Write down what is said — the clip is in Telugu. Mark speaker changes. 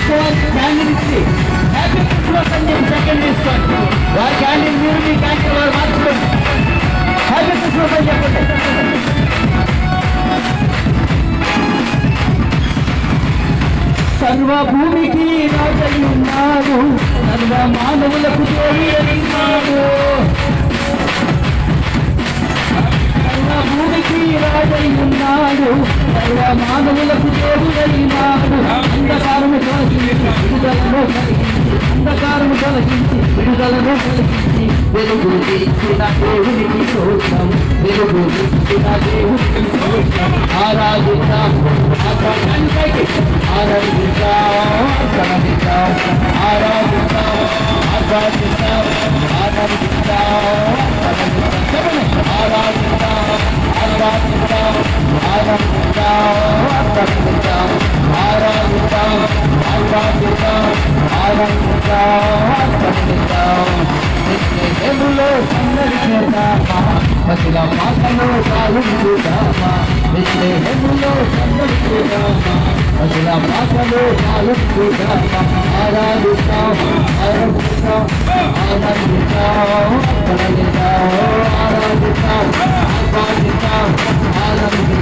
Speaker 1: క్యాండిల్ ఇచ్చి హ్యాపీ క్రిస్మస్ అని చెప్పి సెకండ్ తీసుకోండి. వారి క్యాండిల్ మీరు మీ క్యాండిల్ వారు మార్చుకోండి. హ్యాపీ క్రిస్మస్ అని చెప్పండి. సర్వభూమికి రాజై ఉన్నాడు, సర్వ మానవులకు దేవుడైనాడు. సర్వభూమికి రాజై ఉన్నాడు, సర్వ మానవులకు దేవుడైనాడు. అంధకారము తొలగించి విడుదలను కలిగించి, అంధకారము తొలగించి విడుదలను కలిగించి వెలుగు ఇచ్చిన దేవునికి స్తోత్రం, వెలుగు ఇచ్చిన దేవునికి స్తోత్రం. ఆరాధిద్దాం, ఆరాధిద్దాం, ఆరాధిద్దాం, ఆరాధిద్దాం, ఆరాధిద్దాం, ఆరాధిద్దాం, ఆరాధిద్దాం, ఆరాధిద్దాం, ఆరాధిద్దాం, ఆరాధిద్దాం, ఆరాధిద్దాం, ఆరాధిద్దాం, ఆరాధిద్దాం. నిత్యములో సందడి చేద్దామా, పసిల పాటలో పాల్గొందామా. నిత్యములో సందడి చేద్దామా, పసిల పాటలో పాల్గొందామా. ఆరాధిద్దాం, ఆరాధిద్దాం, ఆరాధిద్దాం, ఆరాధిద్దాం, ఆరాధిద్దాం, ఆరాధిద్దాం, ఆరాధిద్దాం.